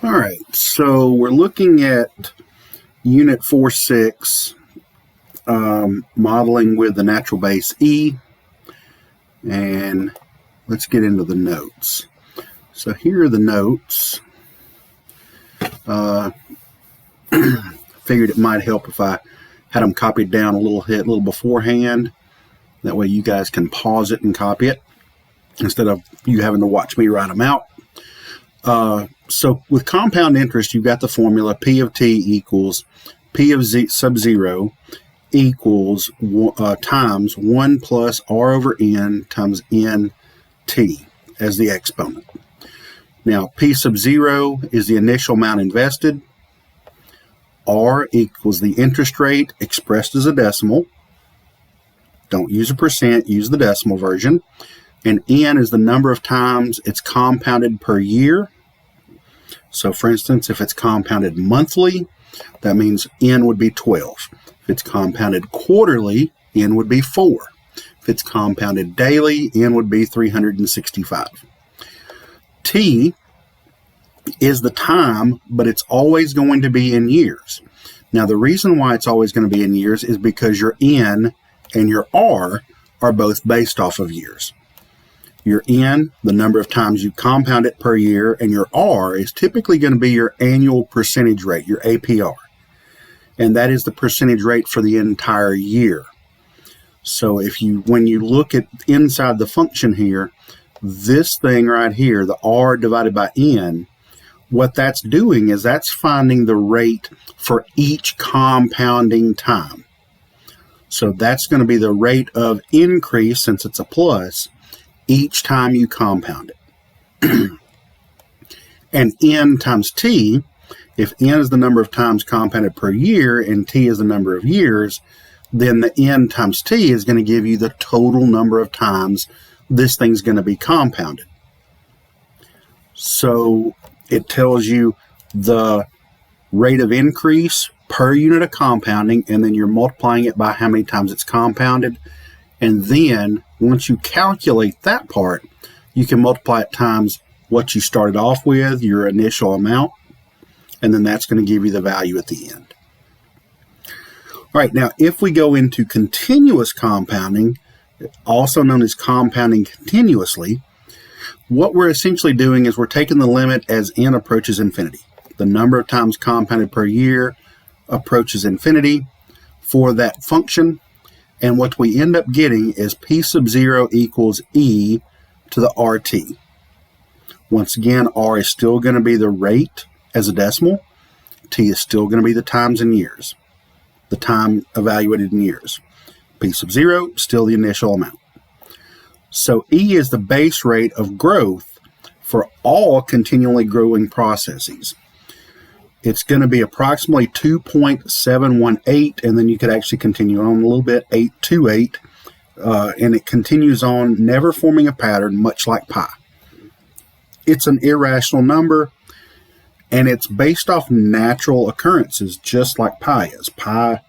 All right, so we're looking at Unit 4.6, modeling with the natural base E, and let's get into the notes. So here are the notes. Figured it might help if I had them copied down a little beforehand. That way you guys can pause it and copy it instead of you having to watch me write them out. So with compound interest, you've got the formula P of T equals P of Z sub 0 equals times 1 plus R over N times NT as the exponent. Now, P sub 0 is the initial amount invested. R equals the interest rate expressed as a decimal. Don't use a percent, use the decimal version. And N is the number of times it's compounded per year. So, for instance, if it's compounded monthly, that means N would be 12. If it's compounded quarterly, N would be 4. If it's compounded daily, N would be 365. T is the time, but it's always going to be in years. Now, the reason why it's always going to be in years is because your N and your R are both based off of years. Your N, the number of times you compound it per year, and your R is typically going to be your annual percentage rate, your APR. And that is the percentage rate for the entire year. So when you look at inside the function here, this thing right here, the R divided by N, what that's doing is that's finding the rate for each compounding time. So that's going to be the rate of increase, since it's a plus, each time you compound it. And N times T, if N is the number of times compounded per year and T is the number of years, then the N times T is going to give you the total number of times this thing's going to be compounded. So it tells you the rate of increase per unit of compounding, and then you're multiplying it by how many times it's compounded. And then once you calculate that part, you can multiply it times what you started off with, your initial amount, and then that's going to give you the value at the end. All right, now if we go into continuous compounding, also known as compounding continuously, what we're essentially doing is we're taking the limit as n approaches infinity. The number of times compounded per year approaches infinity for that function. And what we end up getting is P sub 0 equals E to the RT. Once again, R is still going to be the rate as a decimal. T is still going to be the times in years, the time evaluated in years. P sub 0, still the initial amount. So E is the base rate of growth for all continually growing processes. It's going to be approximately 2.718, and then you could actually continue on a little bit, 828, and it continues on, never forming a pattern, much like pi. It's an irrational number, and it's based off natural occurrences, just like pi is. Pi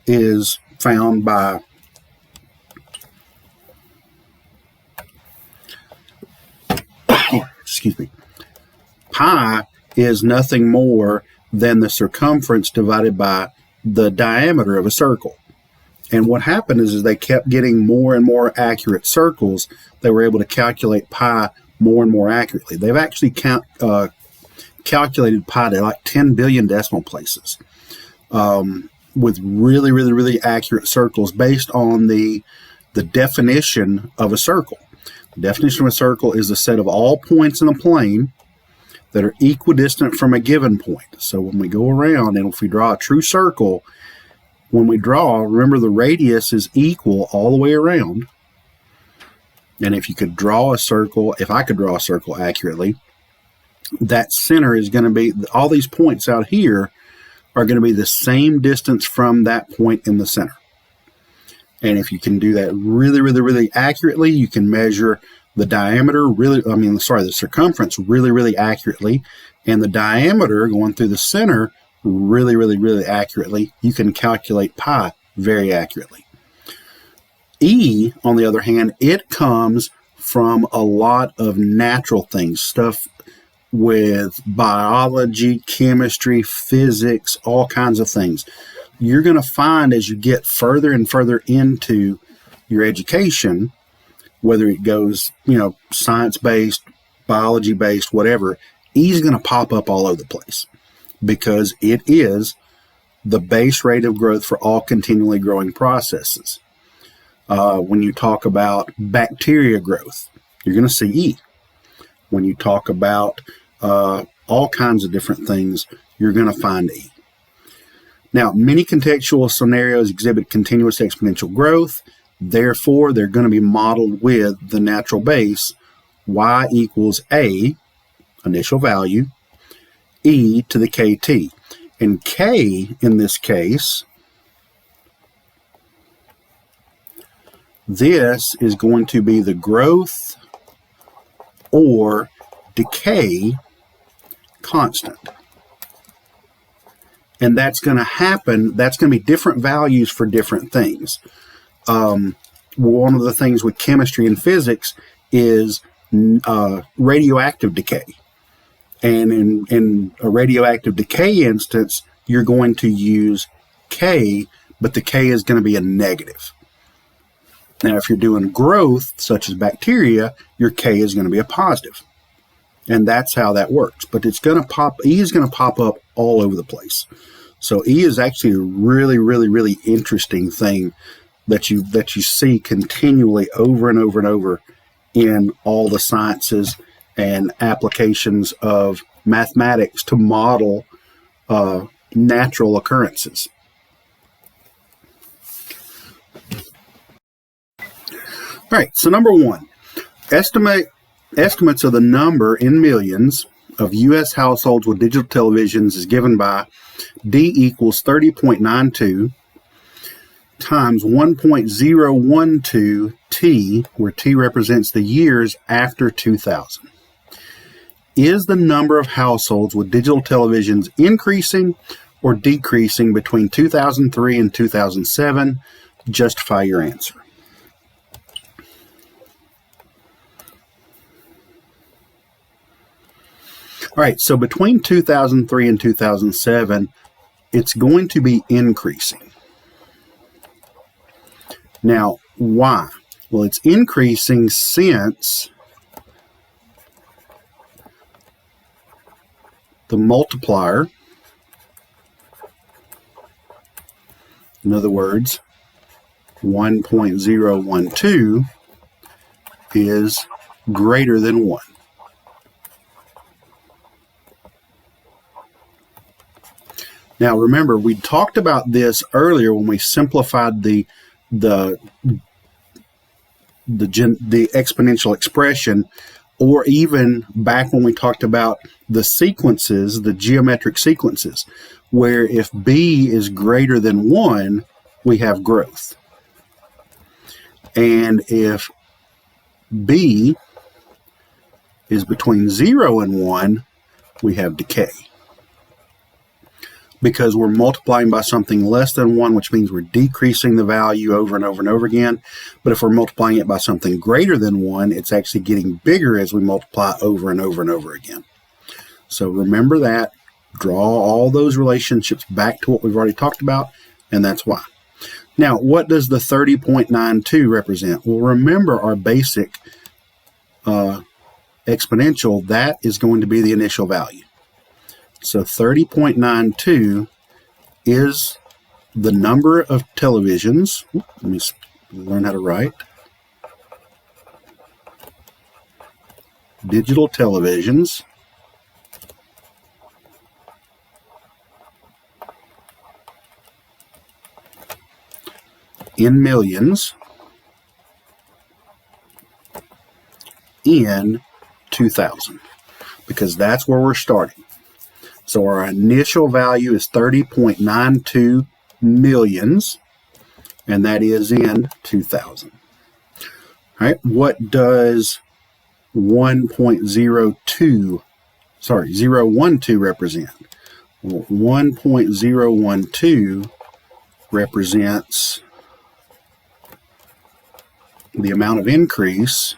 is found by excuse me. Pi is nothing more than the circumference divided by the diameter of a circle. And what happened is they kept getting more and more accurate circles. They were able to calculate pi more and more accurately. They've actually calculated pi to like 10 billion decimal places with really, really, really accurate circles based on the definition of a circle. The definition of a circle is the set of all points in the plane that are equidistant from a given point. So when we go around, and if we draw a true circle, when we draw, remember the radius is equal all the way around. And if you could draw a circle, if I could draw a circle accurately, that center is going to be, all these points out here are going to be the same distance from that point in the center. And if you can do that really, really, really accurately, you can measure the diameter the circumference really, really accurately, and the diameter going through the center really, really, really accurately. You can calculate pi very accurately. E, on the other hand, it comes from a lot of natural things, stuff with biology, chemistry, physics, all kinds of things. You're going to find as you get further and further into your education, whether it goes, science-based, biology-based, whatever, E is going to pop up all over the place because it is the base rate of growth for all continually growing processes. When you talk about bacteria growth, you're going to see E. When you talk about all kinds of different things, you're going to find E. Now, many contextual scenarios exhibit continuous exponential growth. Therefore, they're going to be modeled with the natural base, y equals A, initial value, e to the kt. And k, in this case, this is going to be the growth or decay constant. And that's going to happen, that's going to be different values for different things. One of the things with chemistry and physics is radioactive decay. And in a radioactive decay instance, you're going to use K, but the K is going to be a negative. Now, if you're doing growth, such as bacteria, your K is going to be a positive. And that's how that works. But it's going to pop, E is going to pop up all over the place. So E is actually a really, really, really interesting thing that you see continually over and over and over in all the sciences and applications of mathematics to model natural occurrences. All right, so number one, estimates of the number in millions of U.S. households with digital televisions is given by D equals 30.92 times 1.012 T, where T represents the years after 2000. Is the number of households with digital televisions increasing or decreasing between 2003 and 2007? Justify your answer. All right, so between 2003 and 2007, it's going to be increasing. Now, why? Well, it's increasing since the multiplier, in other words, 1.012 is greater than 1. Now, remember, we talked about this earlier when we simplified the exponential expression, or even back when we talked about the sequences, the geometric sequences, where if B is greater than 1, we have growth. And if B is between 0 and 1, we have decay. Because we're multiplying by something less than 1, which means we're decreasing the value over and over and over again. But if we're multiplying it by something greater than 1, it's actually getting bigger as we multiply over and over and over again. So remember that. Draw all those relationships back to what we've already talked about, and that's why. Now, what does the 30.92 represent? Well, remember our basic exponential, that is going to be the initial value. So 30.92 is the number of televisions. Let me learn how to write. Digital televisions in millions in 2000, because that's where we're starting. So our initial value is 30.92 millions, and that is in 2000. All right, what does 0.12 represent? Well, 1.012 represents the amount of increase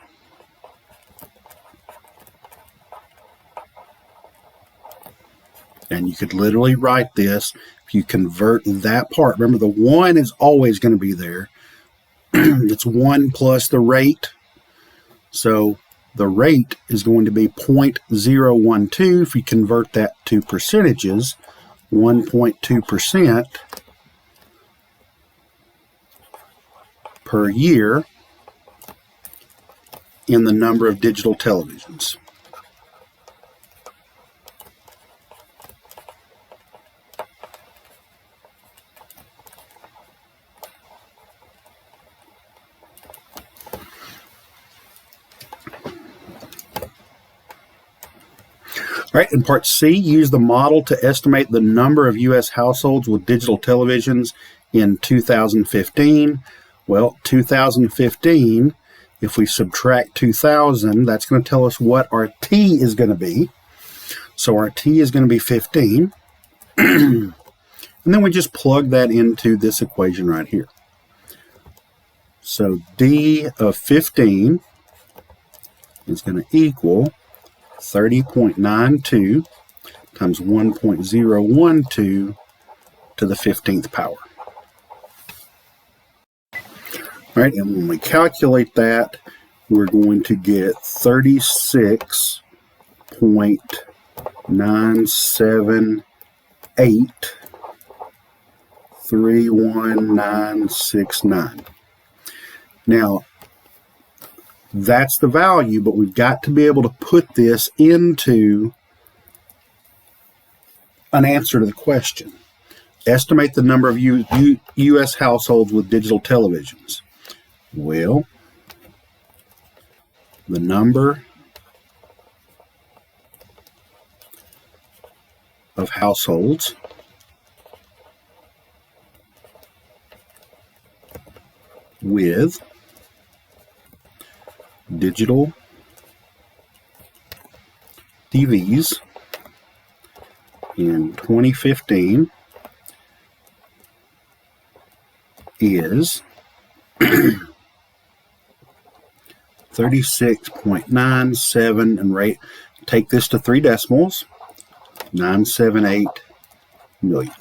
And you could literally write this, if you convert that part, remember the 1 is always going to be there. It's 1 plus the rate. So the rate is going to be 0.012. If you convert that to percentages, 1.2% per year in the number of digital televisions. All right, in part C, use the model to estimate the number of U.S. households with digital televisions in 2015. Well, 2015, if we subtract 2000, that's going to tell us what our T is going to be. So our T is going to be 15. And then we just plug that into this equation right here. So D of 15 is going to equal 30.92 times 1.012 to the 15th power. All right, and when we calculate that, we're going to get 36.97831,969. Now, that's the value, but we've got to be able to put this into an answer to the question. Estimate the number of U.S. households with digital televisions. Well, the number of households with digital TVs in 2015 is 36.97, and rate, take this to 3 decimals, 978 million.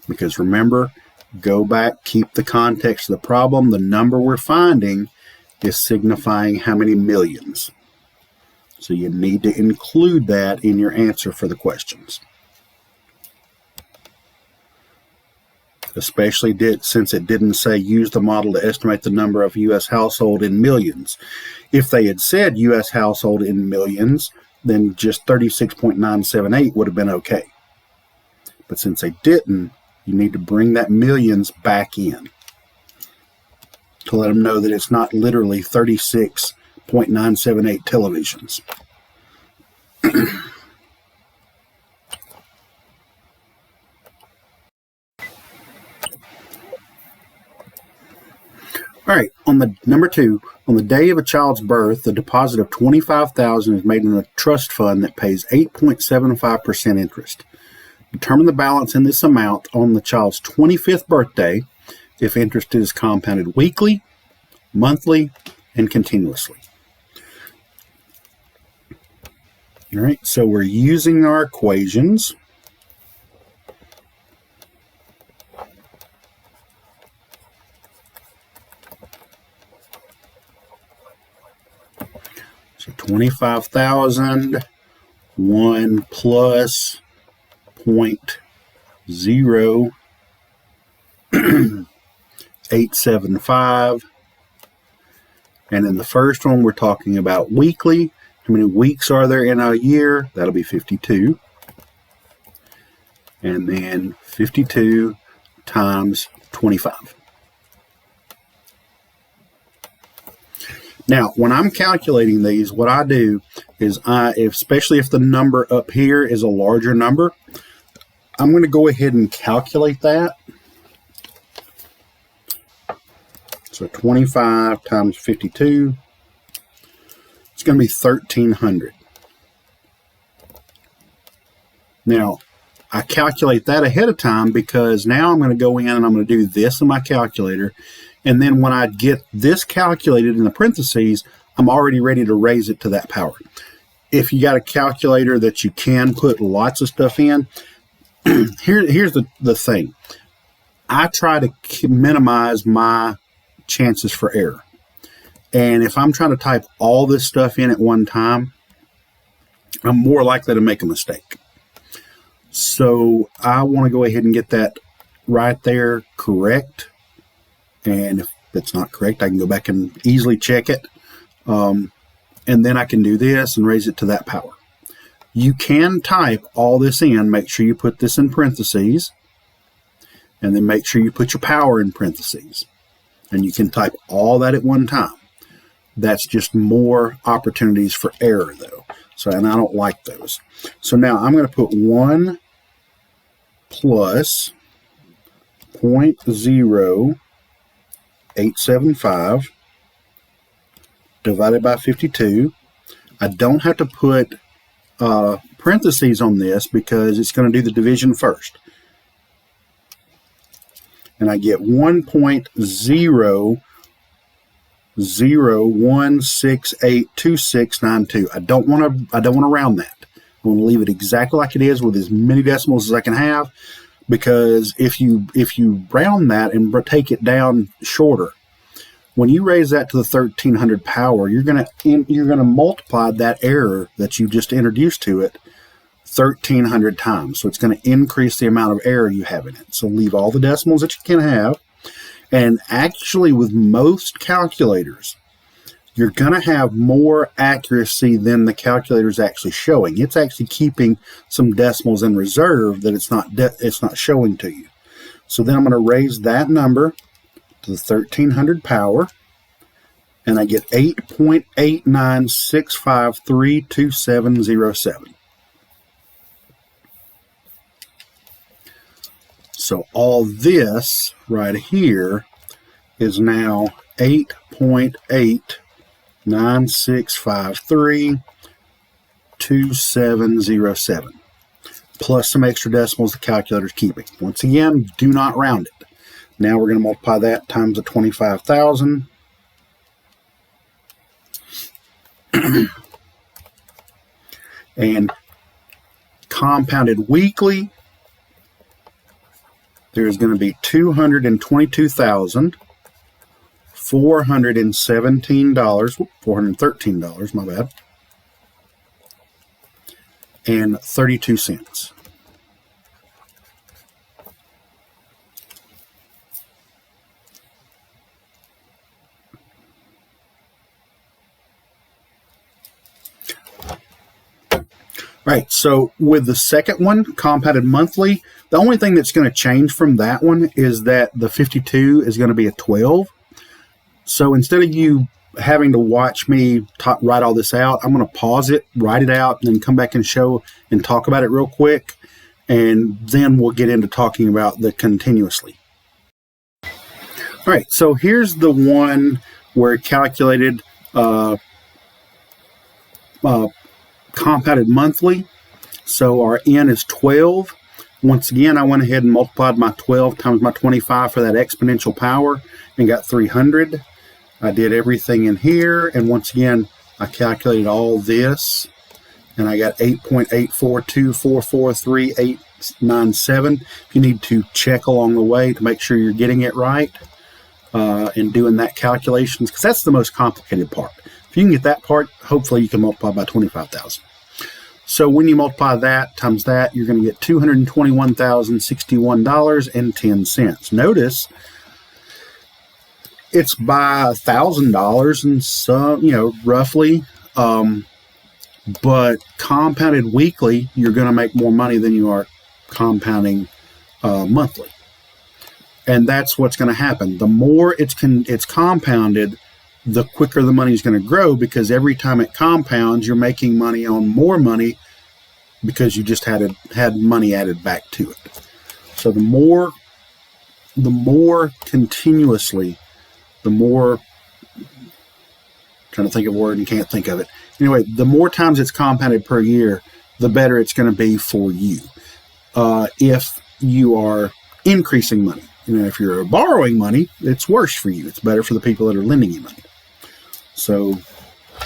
Because remember, go back, keep the context of the problem. The number we're finding is signifying how many millions. So you need to include that in your answer for the questions. Especially since it didn't say use the model to estimate the number of U.S. household in millions. If they had said U.S. household in millions, then just 36.978 would have been okay. But since they didn't, you need to bring that millions back in to let them know that it's not literally 36.978 televisions. All right, on the number 2, on the day of a child's birth, the deposit of $25,000 is made in a trust fund that pays 8.75% interest. Determine the balance in this amount on the child's 25th birthday if interest is compounded weekly, monthly, and continuously. All right, so we're using our equations. So 25,000, 1 plus 0.0875. And in the first one, we're talking about weekly. How many weeks are there in a year? That'll be 52. And then 52 times 25. Now, when I'm calculating these, what I do is especially if the number up here is a larger number, I'm going to go ahead and calculate that. So 25 times 52, it's going to be 1,300. Now, I calculate that ahead of time because now I'm going to go in and I'm going to do this in my calculator. And then when I get this calculated in the parentheses, I'm already ready to raise it to that power. if you got a calculator that you can put lots of stuff in, here's the thing. I try to minimize my chances for error. And if I'm trying to type all this stuff in at one time, I'm more likely to make a mistake. So I want to go ahead and get that right there correct. And if it's not correct, I can go back and easily check it. And then I can do this and raise it to that power. You can type all this in. Make sure you put this in parentheses. And then make sure you put your power in parentheses. And you can type all that at one time. That's just more opportunities for error, though. So, and I don't like those. So now I'm going to put 1 plus 0.0875 divided by 52. I don't have to put parentheses on this because it's going to do the division first. And I get 1.00168262. I don't want to round that. I want to leave it exactly like it is with as many decimals as I can have, because if you round that and take it down shorter, when you raise that to the 1300 power, you're gonna multiply that error that you just introduced to it 1300 times. So it's going to increase the amount of error you have in it. So leave all the decimals that you can have. And actually, with most calculators, you're going to have more accuracy than the calculator is actually showing. It's actually keeping some decimals in reserve that it's not showing to you. So then I'm going to raise that number to the 1300 power, and I get 8.896532707. So all this right here is now 8.896532707, plus some extra decimals the calculator's keeping. Once again, do not round it. Now we're going to multiply that times the 25,000. And compounded weekly, there's going to be $222,417, $413, my bad, and 32 cents. Right, so with the second one, compounded monthly, the only thing that's going to change from that one is that the 52 is going to be a 12. So instead of you having to watch me write all this out, I'm going to pause it, write it out, and then come back and show and talk about it real quick. And then we'll get into talking about the continuously. All right, so here's the one where it calculated compounded monthly. So our N is 12. Once again, I went ahead and multiplied my 12 times my 25 for that exponential power and got 300. I did everything in here, and once again, I calculated all this, and I got 8.842443897. If you need to check along the way to make sure you're getting it right and doing that calculations, because that's the most complicated part. If you can get that part, hopefully you can multiply by 25,000. So when you multiply that times that, you're going to get $221,061.10. Notice it's by $1,000 and some, roughly. But compounded weekly, you're going to make more money than you are compounding monthly. And that's what's going to happen. The more it's compounded, the quicker the money is going to grow, because every time it compounds, you're making money on more money because you just had money added back to it. So the more continuously, the more, trying to think of a word and can't think of it. Anyway, the more times it's compounded per year, the better it's going to be for you. If you are increasing money, if you're borrowing money, it's worse for you. It's better for the people that are lending you money. So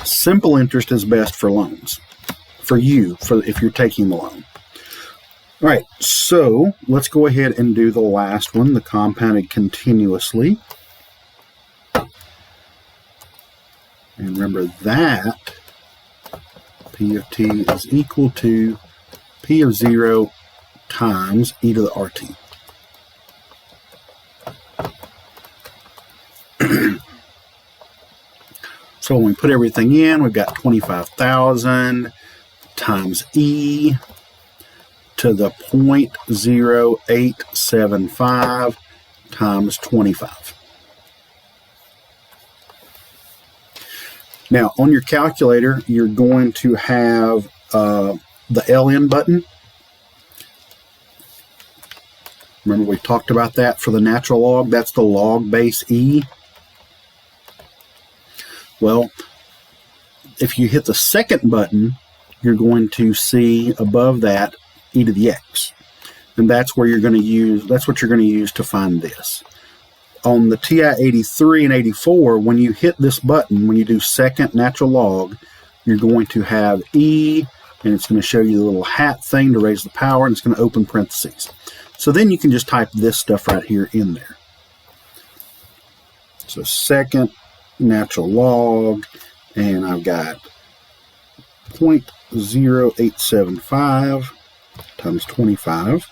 simple interest is best for loans. for you, if you're taking the loan. All right, so let's go ahead and do the last one, the compounded continuously. And remember that P of t is equal to P of 0 times e to the RT. So when we put everything in, we've got 25,000 times e to the 0.0875 times 25. Now, on your calculator, you're going to have the LN button. Remember, we talked about that for the natural log. That's the log base E. Well, if you hit the second button, you're going to see above that e to the x. And that's where you're going to use, that's what you're going to use to find this. On the TI 83 and 84, when you hit this button, when you do second natural log, you're going to have E, and it's going to show you the little hat thing to raise the power, and it's going to open parentheses. So then you can just type this stuff right here in there. So second natural log, and I've got 0.0875 times 25,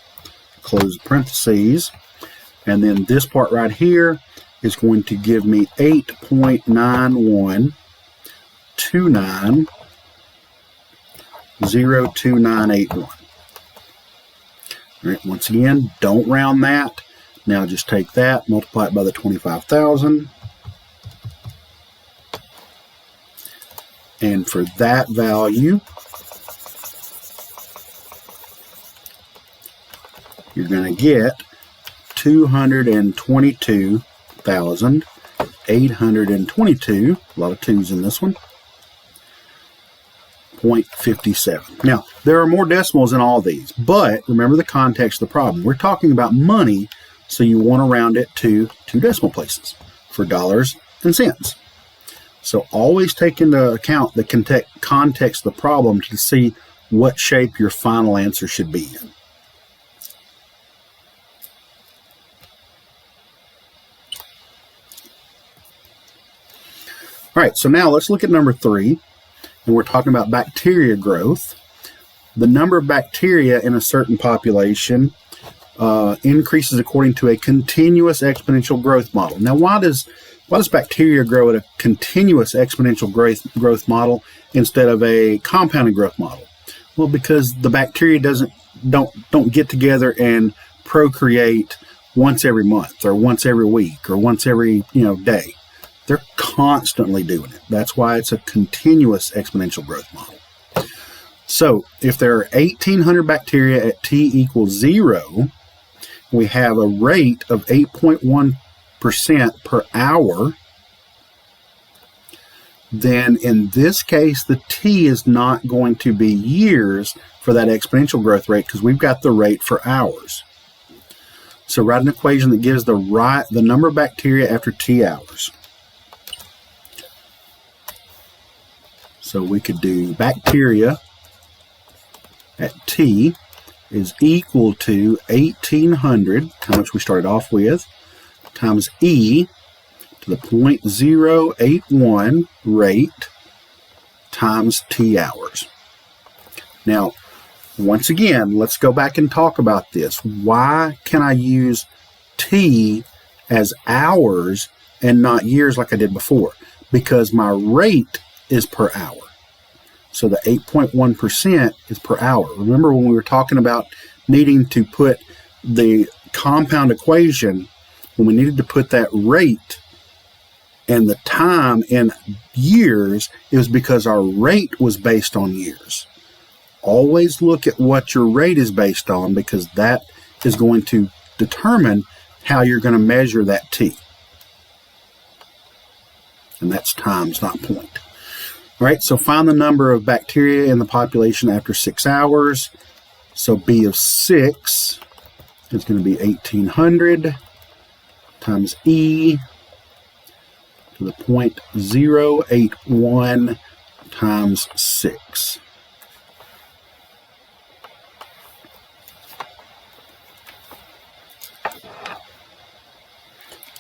close parentheses, and then this part right here is going to give me 8.91290291. All right, once again, don't round that. Now just take that, multiply it by the 25,000. And for that value, you're going to get 222,822, a lot of twos in this one, 0.57. Now, there are more decimals in all these, but remember the context of the problem. We're talking about money, so you want to round it to 2 decimal places for dollars and cents. So always take into account the context of the problem to see what shape your final answer should be in. All right, so now let's look at number 3, and we're talking about bacteria growth. The number of bacteria in a certain population increases according to a continuous exponential growth model. Now, why does bacteria grow at a continuous exponential growth model instead of a compounded growth model? Well, because the bacteria don't get together and procreate once every month or once every week or once every day. They're constantly doing it. That's why it's a continuous exponential growth model. So if there are 1,800 bacteria at t equals 0, we have a rate of 8.1% per hour, then in this case, the t is not going to be years for that exponential growth rate because we've got the rate for hours. So write an equation that gives the number of bacteria after t hours. So we could do bacteria at t is equal to 1,800, how much we started off with, times e to the 0.081 rate times t hours. Now, once again, let's go back and talk about this. Why can I use t as hours and not years like I did before? Because my rate is per hour. So the 8.1% is per hour. Remember when we were talking about needing to put the compound equation, when we needed to put that rate and the time in years, it was because our rate was based on years. Always look at what your rate is based on because that is going to determine how you're going to measure that t. And that's times, not point. All right, so find the number of bacteria in the population after 6 hours. So B of 6 is going to be 1,800 times E to the 0.081 times 6.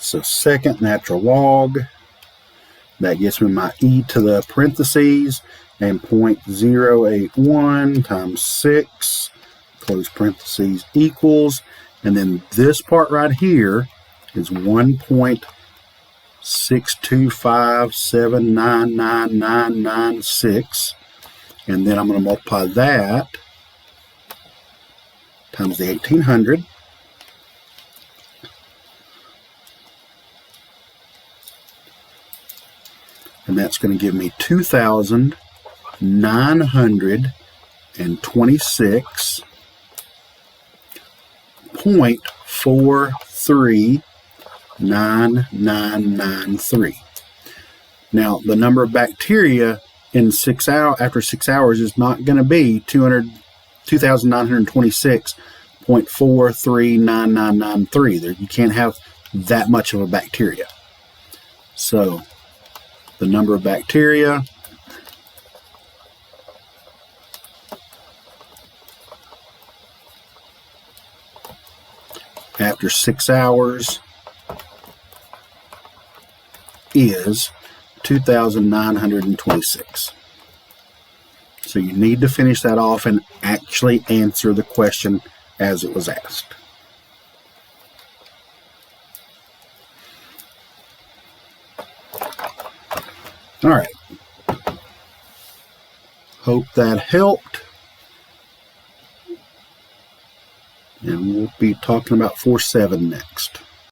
So second natural log, that gets me my e to the parentheses, and 0.081 times 6, close parentheses, equals, and then this part right here is 1.625799996, and then I'm going to multiply that times the 1800, and that's going to give me 2,926.439993. Now, the number of bacteria in 6 hours after 6 hours is not going to be 2,926.439993. You can't have that much of a bacteria. So the number of bacteria after 6 hours is 2,926. So you need to finish that off and actually answer the question as it was asked. All right. Hope that helped. And we'll be talking about 4.7 next.